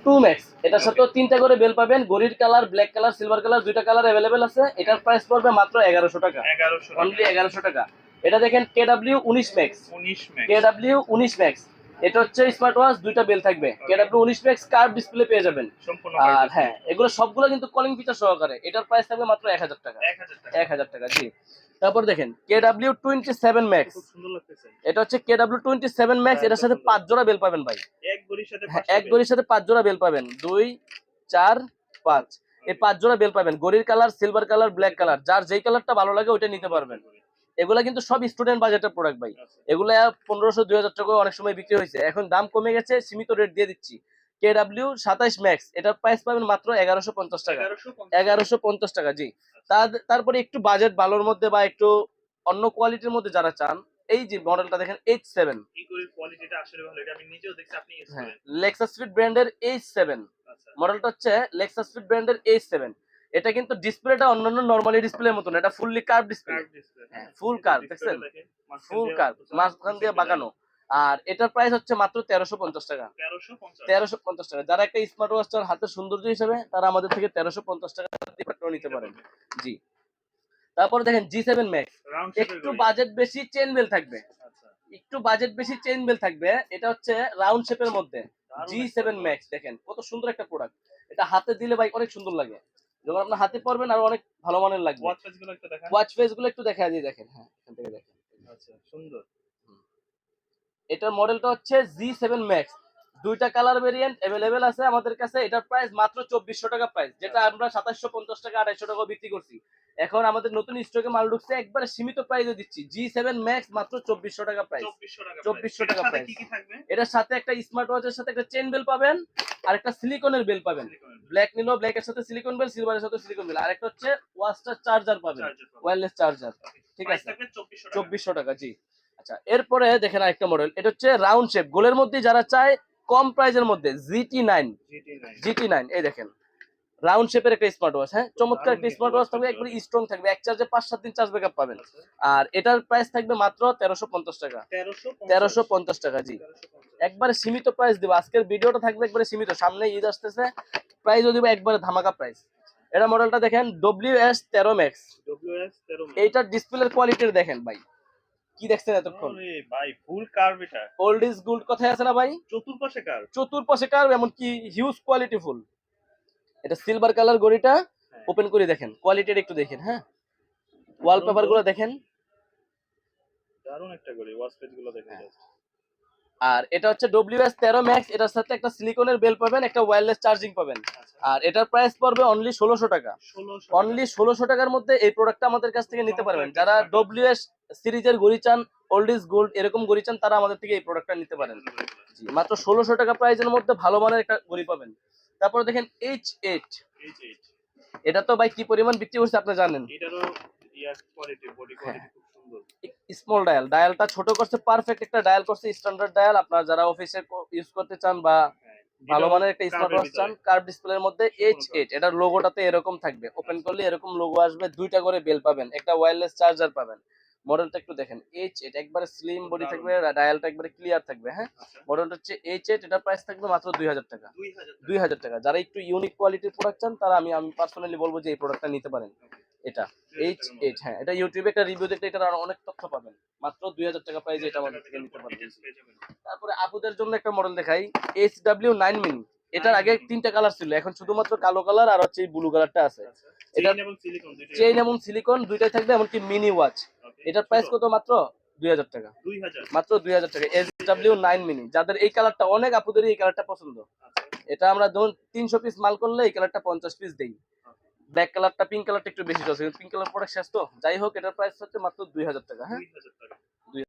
Two max, এটার সাথে তিনটা করে বেল পাবেন, গরির colour, black colour, silver colour, দুইটা কালার অ্যাভেলেবেল আছে। এটার প্রাইস পড়বে মাত্র 1100 টাকা, অনলি 1100 টাকা। এটা দেখেন কেডব্লিউ 19 ম্যাক্স, কেডব্লিউ 19 ম্যাক্স, এটা হচ্ছে স্মার্ট ওয়াচ, দুইটা বেল থাকবে। কেডব্লিউ 19 ম্যাক্স কার্ভ ডিসপ্লে পেয়ে যাবেন। আর হ্যাঁ, এগুলো সবগুলো কিন্তু কলিং ফিচার সহকারে। এটার প্রাইস থাকবে মাত্র 1000 টাকা, 1000 টাকা। জি। তারপর দেখেন কেডব্লিউ 27 ম্যাক্স, এটা হচ্ছে কেডব্লিউ 27 ম্যাক্স, এটার সাথে 5 জোড়া বেল পাবেন ভাই। এক গড়ির সাথে 5 জোড়া বেল পাবেন, 2 4 5, এই 5 জোড়া বেল পাবেন। গড়ির colour, silver colour, black colour, যার যেই কালারটা ভালো লাগে ওইটা নিতে পারবেন। এগুলা কিন্তু সব স্টুডেন্ট বাজেটের প্রোডাক্ট ভাই। এগুলা 1500-2000 টাকা অনেক সময় বিক্রি হয়েছে, এখন দাম কমে গেছে, সীমিত রেট দিয়ে দিচ্ছি। কেডব্লিউ 27 ম্যাক্স, এটার প্রাইস পাবেন মাত্র 1150 টাকা, 1150 টাকা। জি। তারপরে একটু বাজেট ভালোর মধ্যে বা একটু অন্য কোয়ালিটির মধ্যে যারা চান, এই যে মডেলটা দেখেন H7, হ্যাঁ, লেক্সাস ফিট ব্র্যান্ডের H7 মডেলটা হচ্ছে লেক্সাস ফিট ব্র্যান্ডের H7। এটা কিন্তু ডিসপ্লেটা অন্যান্য নরমালি ডিসপ্লের মতো না, এটা ফুললি কার্ভ ডিসপ্লে, হ্যাঁ, ফুল কার্ভ, দেখছেন, ফুল কার্ভ, মাঝখান দিয়ে বাঁকানো। আর এটার প্রাইস হচ্ছে মাত্র 1350 টাকা, 1350 টাকা। যারা একটা স্মার্ট ওয়াচ চান হাতের সৌন্দর্য হিসেবে, তারা আমাদের থেকে 1350 টাকা দিয়ে নিতে পারেন। জি। তারপর দেখেন G7 ম্যাক্স, একটু বাজেট বেশি, চেন বেল থাকবে, একটু বাজেট বেশি, চেন বেল থাকবে। এটা হচ্ছে রাউন্ড শেপের মধ্যে G7 ম্যাক্স, দেখেন কত সুন্দর একটা প্রোডাক্ট। এটা হাতে দিলে ভাই অনেক সুন্দর লাগে, যখন আপনার হাতে পরবেন আর অনেক ভালো মানের লাগবে। ওয়াচ ফেস গুলো একটু দেখা দিয়ে দেখেন, হ্যাঁ, এখান থেকে দেখেন, আচ্ছা সুন্দর। এটার মডেলটা হচ্ছে G7 ম্যাক্স, দুইটা কালার ভেরিয়েন্ট अवेलेबल আছে আমাদের কাছে। এটার প্রাইস মাত্র 2400 টাকা প্রাইস, যেটা আমরা 2750 টাকা 2800 টাকা বিক্রি করছি। এখন আমাদের নতুন স্টকে মাল ঢুকছে, একবারে সীমিত প্রাইসে দিচ্ছি। G7 ম্যাক্স মাত্র 2400 টাকা প্রাইস, 2400 টাকা প্রাইস। এটার সাথে একটা স্মার্ট ওয়াচের সাথে একটা চেন বেল পাবেন, আর একটা সিলিকনের বেল পাবেন। ব্ল্যাক নিলো, ব্ল্যাকের সাথে সিলিকন বেল, সিলভারের সাথে সিলিকন বেল, আর একটা হচ্ছে ওয়াচটার চার্জার পাবেন, ওয়্যারলেস চার্জার। ঠিক আছে, 2400 টাকা। জি। আচ্ছা, এরপরে দেখেন আরেকটা মডেল, এটা হচ্ছে রাউন্ড শেপ, গোলের মধ্যে যারা চায় কম প্রাইসের মধ্যে, GT9, এই দেখেন রাউন্ড শেপের একটা স্মার্ট ওয়াচ, হ্যাঁ, চমৎকার একটা স্মার্ট ওয়াচ থাকবে, একবারে স্ট্রং থাকবে, এক চার্জে 5-7 দিন চার্জ ব্যাকআপ পাবেন। আর এটার প্রাইস থাকবে মাত্র 1350 টাকা, 1350 টাকা। জি। একবারে সীমিত প্রাইস দিব, আজকের ভিডিওটা থাকবে একবারে সীমিত, সামনে ঈদ আসতেছে, প্রাইসও দিব একবারে ধামাকা প্রাইস। এটা মডেলটা দেখেন WS13 ম্যাক্স, এইটার ডিসপ্লের কোয়ালিটি দেখেন ভাই, কি দেখছেন এতক্ষণ ভাই, ফুল কার্ভ। এটা ওল্ড ইজ গোল্ড কথাই আছে না ভাই, চতুর্পাশে কার্ভ, এমন কি হিউজ কোয়ালিটি ফুল। এটা সিলভার কালার গড়িটা, ওপেন করে দেখেন, কোয়ালিটিটা একটু দেখেন, হ্যাঁ, ওয়ালপেপার গুলো দেখেন, দারুণ একটা গড়ি, ওয়াচ পেজ গুলো দেখেন। আর এটা হচ্ছে WS13 ম্যাক্স, এটার সাথে একটা সিলিকনের বেল পাবেন, একটা ওয়্যারলেস চার্জিং পাবেন। আর এটার প্রাইস পড়বে অনলি 1600 টাকা, অনলি 1600 টাকার মধ্যে এই প্রোডাক্টটা আমাদের কাছ থেকে নিতে পারবেন। যারা WS সিরিজের গড়ি চান, ওল্ড ইজ গোল্ড এরকম গড়ি চান, তারা আমাদের থেকে এই প্রোডাক্টটা নিতে পারেন। জি, মাত্র 1600 টাকা প্রাইসের মধ্যে ভালো মানের একটা গড়ি পাবেন। তারপরে দেখেন H8, এটা তো ভাই কি পরিমাণ বিক্রি করছে আপনি জানেন। এটারও ইয়ার কোয়ালিটি, বডি কোয়ালিটি খুব সুন্দর। স্মল ডায়াল, ডায়ালটা ছোট করছে, পারফেক্ট একটা ডায়াল করছে, স্ট্যান্ডার্ড ডায়াল। আপনারা যারা অফিসে ইউজ করতে চান বা ভালো মানের একটা স্মার্ট ওয়াচ চান, কার্ভ ডিসপ্লের মধ্যে H8, এটার লোগোটাতে এরকম থাকবে, ওপেন করলে এরকম লোগো আসবে, দুইটা করে বেল পাবেন, একটা ওয়্যারলেস চার্জার পাবেন। মডেলটা একটু দেখেন H8, একবারে স্লিম বডি থাকবে, ডায়ালটা একবারে ক্লিয়ার থাকবে। হ্যাঁ, মডেলটা হচ্ছে H8, এটার প্রাইস থাকবে মাত্র 2000 টাকা, 2000 টাকা। যারা একটু ইউনিক কোয়ালিটির প্রোডাক্ট চান, তারা আমি পার্সোনালি বলবো যে এই প্রোডাক্টটা নিতে পারেন। এটা H8, হ্যাঁ, এটা ইউটিউবে একটা রিভিউ দেখলে এটার আরো অনেক তথ্য পাবেন। মাত্র 2000 টাকা প্রাইসে এটা আমাদের থেকে নিতে পারবেন। তারপরে আপুদের জন্য একটা মডেল দেখাই, HW9 মিনি। এটার আগে 3টা কালার ছিল, এখন শুধুমাত্র কালো কালার আর হচ্ছে এই ব্লু কালারটা আছে। এটা চেইন এবং সিলিকন দুইটাই থাকবে, এমনকি মিনি ওয়াচ। এটার প্রাইস কত? মাত্র 2000 টাকা, মাত্র 2000 টাকা। HW9 মিনি, যাদের এই কালারটা, অনেক আপুদের এই কালারটা পছন্দ, এটা আমরা ধরুন 300 পিস মাল করলে এই কালারটা 50 পিস দেই। ব্ল্যাক কালারটা, পিঙ্ক কালারটা একটু বেশি চলছে, পিঙ্ক কালার প্রোডাক্ট শেষ তো, যাই হোক, এটার প্রাইস হচ্ছে মাত্র 2000 টাকা। হ্যাঁ,